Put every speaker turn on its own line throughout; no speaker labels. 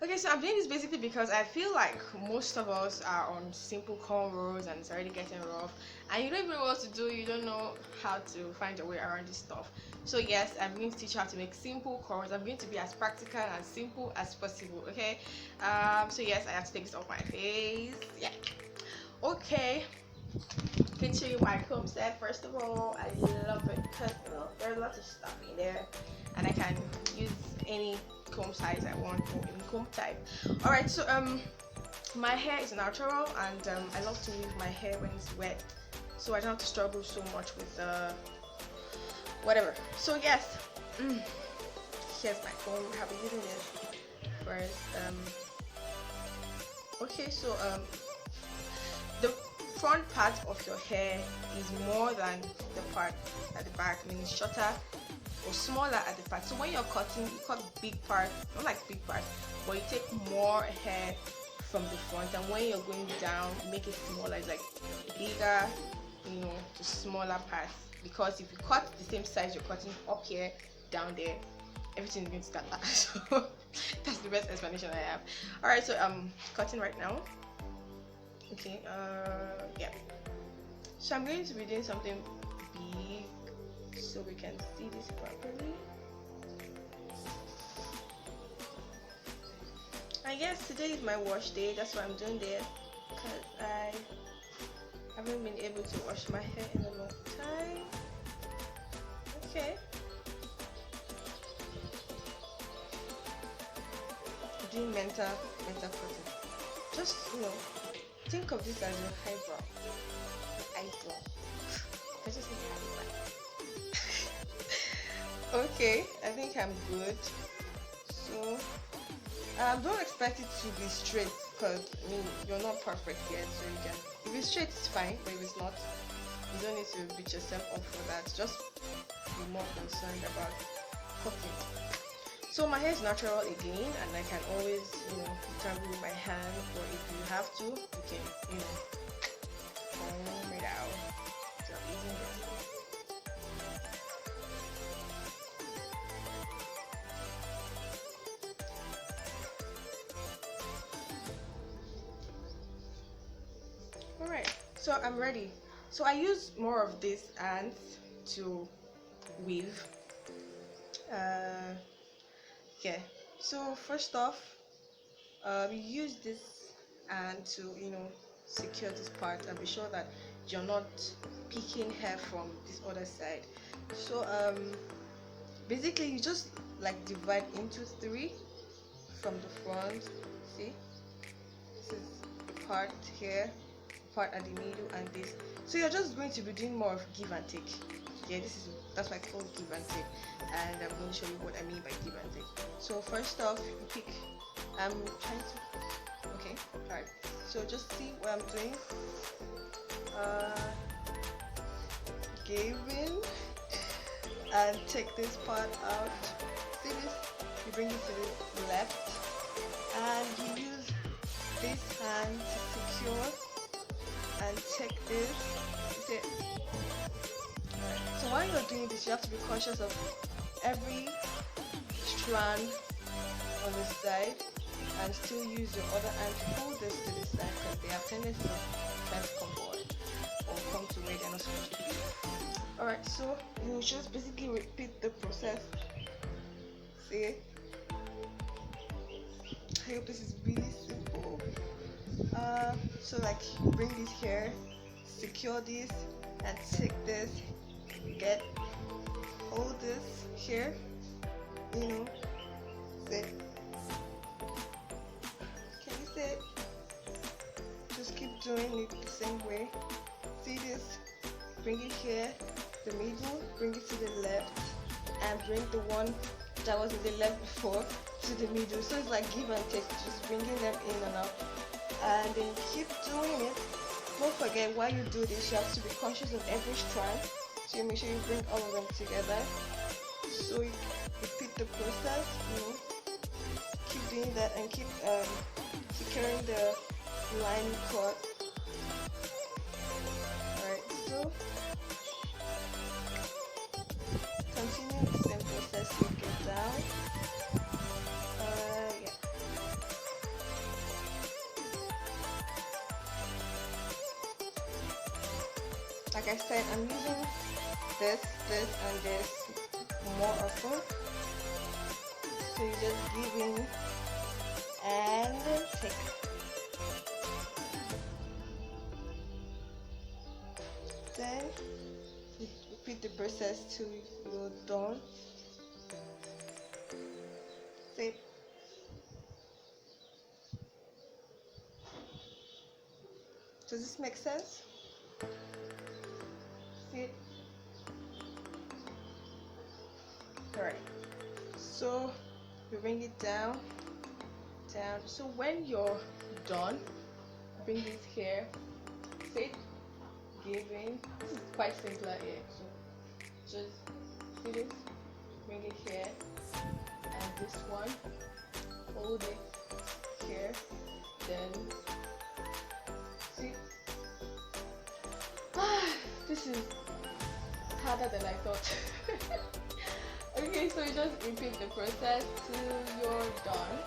Okay, so I'm doing this basically because I feel like most of us are on simple cornrows and it's already getting rough, and you don't even know what to do. You don't know how to find your way around this stuff. So yes, I'm going to teach you how to make simple cornrows. I'm going to be as practical and simple as possible. Okay. So yes, I have to take this off my face. Yeah. Okay. Can show you my comb set. First of all, I love it because there's lots of stuff in there, and I can use any comb size I want or any comb type. All right, so my hair is natural, and I love to weave my hair when it's wet, so I don't have to struggle so much with whatever. So yes, here's my comb. I'll be using this first. Okay, so the front part of your hair is more than the part at the back, meaning shorter or smaller at the back. So when you're cutting, you cut big part, not like big part, but you take more hair from the front, and when you're going down, you make it smaller. It's like bigger, to smaller parts, because if you cut the same size you're cutting up here, down there, everything is going to scatter. So that's the best explanation I have. All right, so I'm cutting right now. Okay, yeah, so I'm going to be doing something big so we can see this properly. I guess today is my wash day, that's why I'm doing this, because I haven't been able to wash my hair in a long time. Okay, doing mental cutting. Just think of this as your eyebrow. Eyebrow. I just say eyebrow. Okay, I think I'm good. So don't expect it to be straight, because you're not perfect yet. So you can, if it's straight, it's fine. But if it's not, you don't need to beat yourself up for that. Just be more concerned about cutting. So my hair is natural again, and I can always, tangle with my hand, or if you have to, you can, comb it out. So I'm using this. Alright, so I'm ready. So I use more of this ants to weave. Yeah, so first off, we use this and to secure this part and be sure that you're not picking hair from this other side. So basically you just like divide into three from the front. See, this is part here, part at the middle, and this. So you're just going to be doing more of give and take. Yeah, that's why it's called give and take, and I'm going to show you what I mean by give and take. So first off, you pick. I'm trying to. Okay, alright. So just see what I'm doing. Give in and take this part out. See this? You bring it to the left, and you use this hand to secure and take this. See it? So while you're doing this, you have to be conscious of every strand on the side, and still use your other hand to pull this to the side, because they have tendency to try to come forward or come to where they're not supposed to be. Alright, so you just basically repeat the process. See? I hope this is really simple. So like bring this here, secure this, and take this. Hold this here, see, can you see it? Just keep doing it the same way. See this? Bring it here, the middle, bring it to the left, and bring the one that was in the left before to the middle. So it's like give and take, just bringing them in and out, and then keep doing it. Don't forget, while you do this, you have to be conscious of every strand. So you make sure you bring all of them together. So you repeat the process, keep doing that, and keep securing the line cut. Alright, so continue the same process till you get down. Yeah. Like I said, I'm using this, and this more often. So you just give in and take. Then repeat the process till you're done. See? Does this make sense? See? Alright. So you bring it down. So when you're done, bring it here. Sit, give in. This is quite simpler here. So just see this, bring it here, and this one, hold it here, then see. This is harder than I thought. Okay, so you just repeat the process till you're done.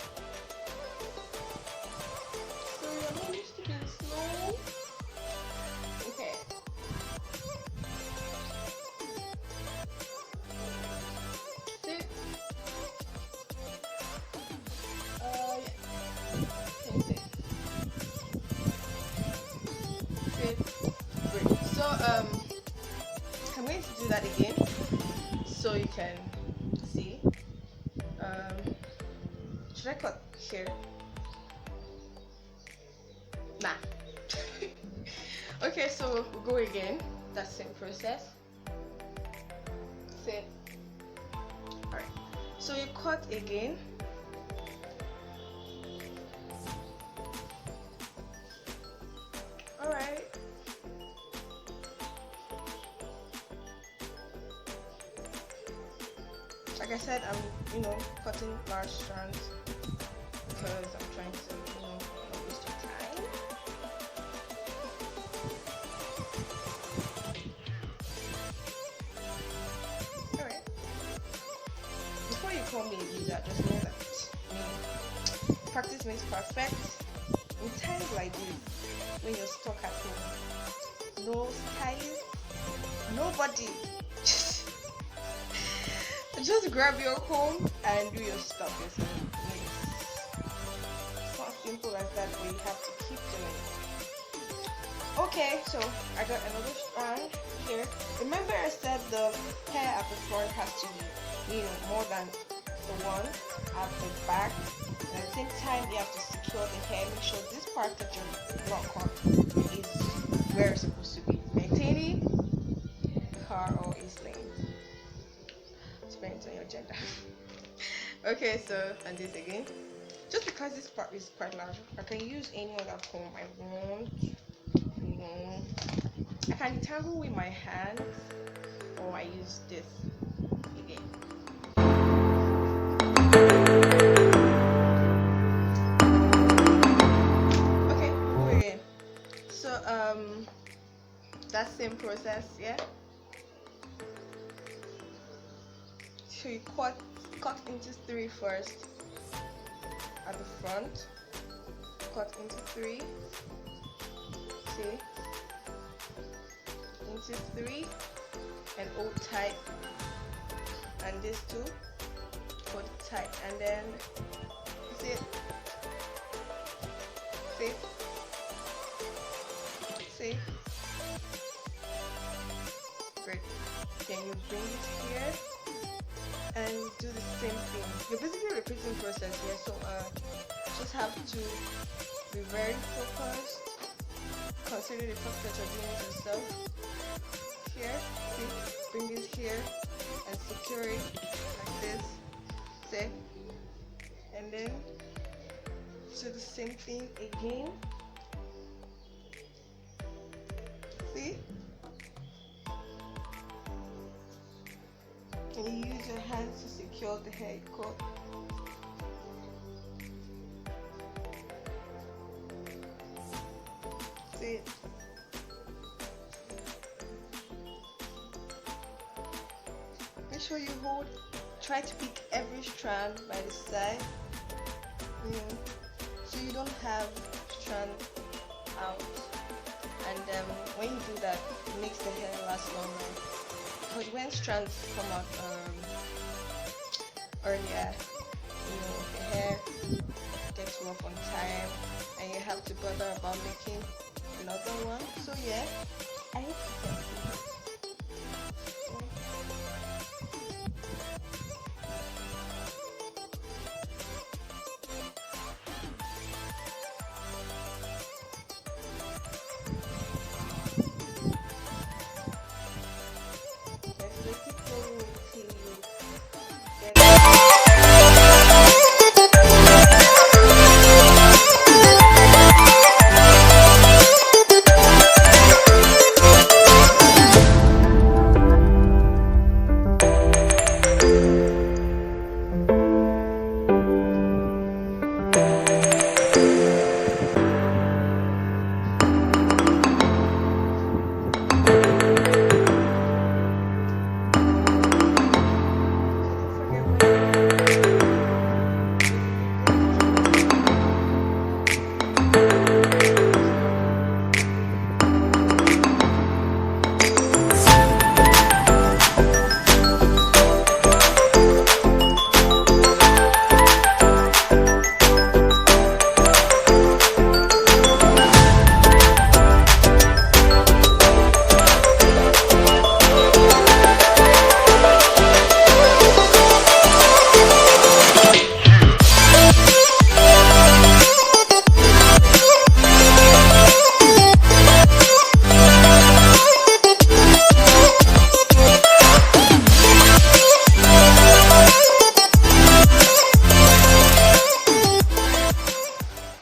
So you're not used to being slow. Okay. Sit. Yeah. Can sit. Sit. Great. So I'm going to do that again so you can see. Should I cut here? Nah. Okay, so we'll go again. That same process. Sit. Alright. So you cut again. Alright. Like I said, I'm cutting large strands because I'm trying to not waste your time. Alright. Before you call me a user, just know that practice makes perfect. In times like this, when you're stuck at home, no stylist, nobody. Just grab your comb and do your stuff. It's not simple as that, but you have to keep doing it. Okay, so I got another strand here. Remember I said the hair at the front has to be more than the one at the back. And at the same time you have to secure the hair. Make sure this part that you're not cut is where it's supposed to be. Maintaining car or is lane. Depends on your gender. Okay, so and this again. Just because this part is quite large, I can use any other comb I want. I can detangle with my hands, or I use this again. Okay, go again. So that same process, yeah. So you cut into 3 first at the front. Cut into 3. See? Into 3 and hold tight. And this too, hold tight. And then see? See? See? Great. Then you bring it here and do the same thing. You're basically repeating process here, so just have to be very focused. Consider the fact that you're doing it yourself. Here, see, bring it here and secure it like this. See, and then do the same thing again. See. And you use your hands to secure the hair cut. See it? Make sure you hold, try to pick every strand by the side, so you don't have strand out. and when you do that, it makes the hair last longer. Because when strands come out earlier, the hair gets rough on time, and you have to bother about making another one. So yeah, I hope you can see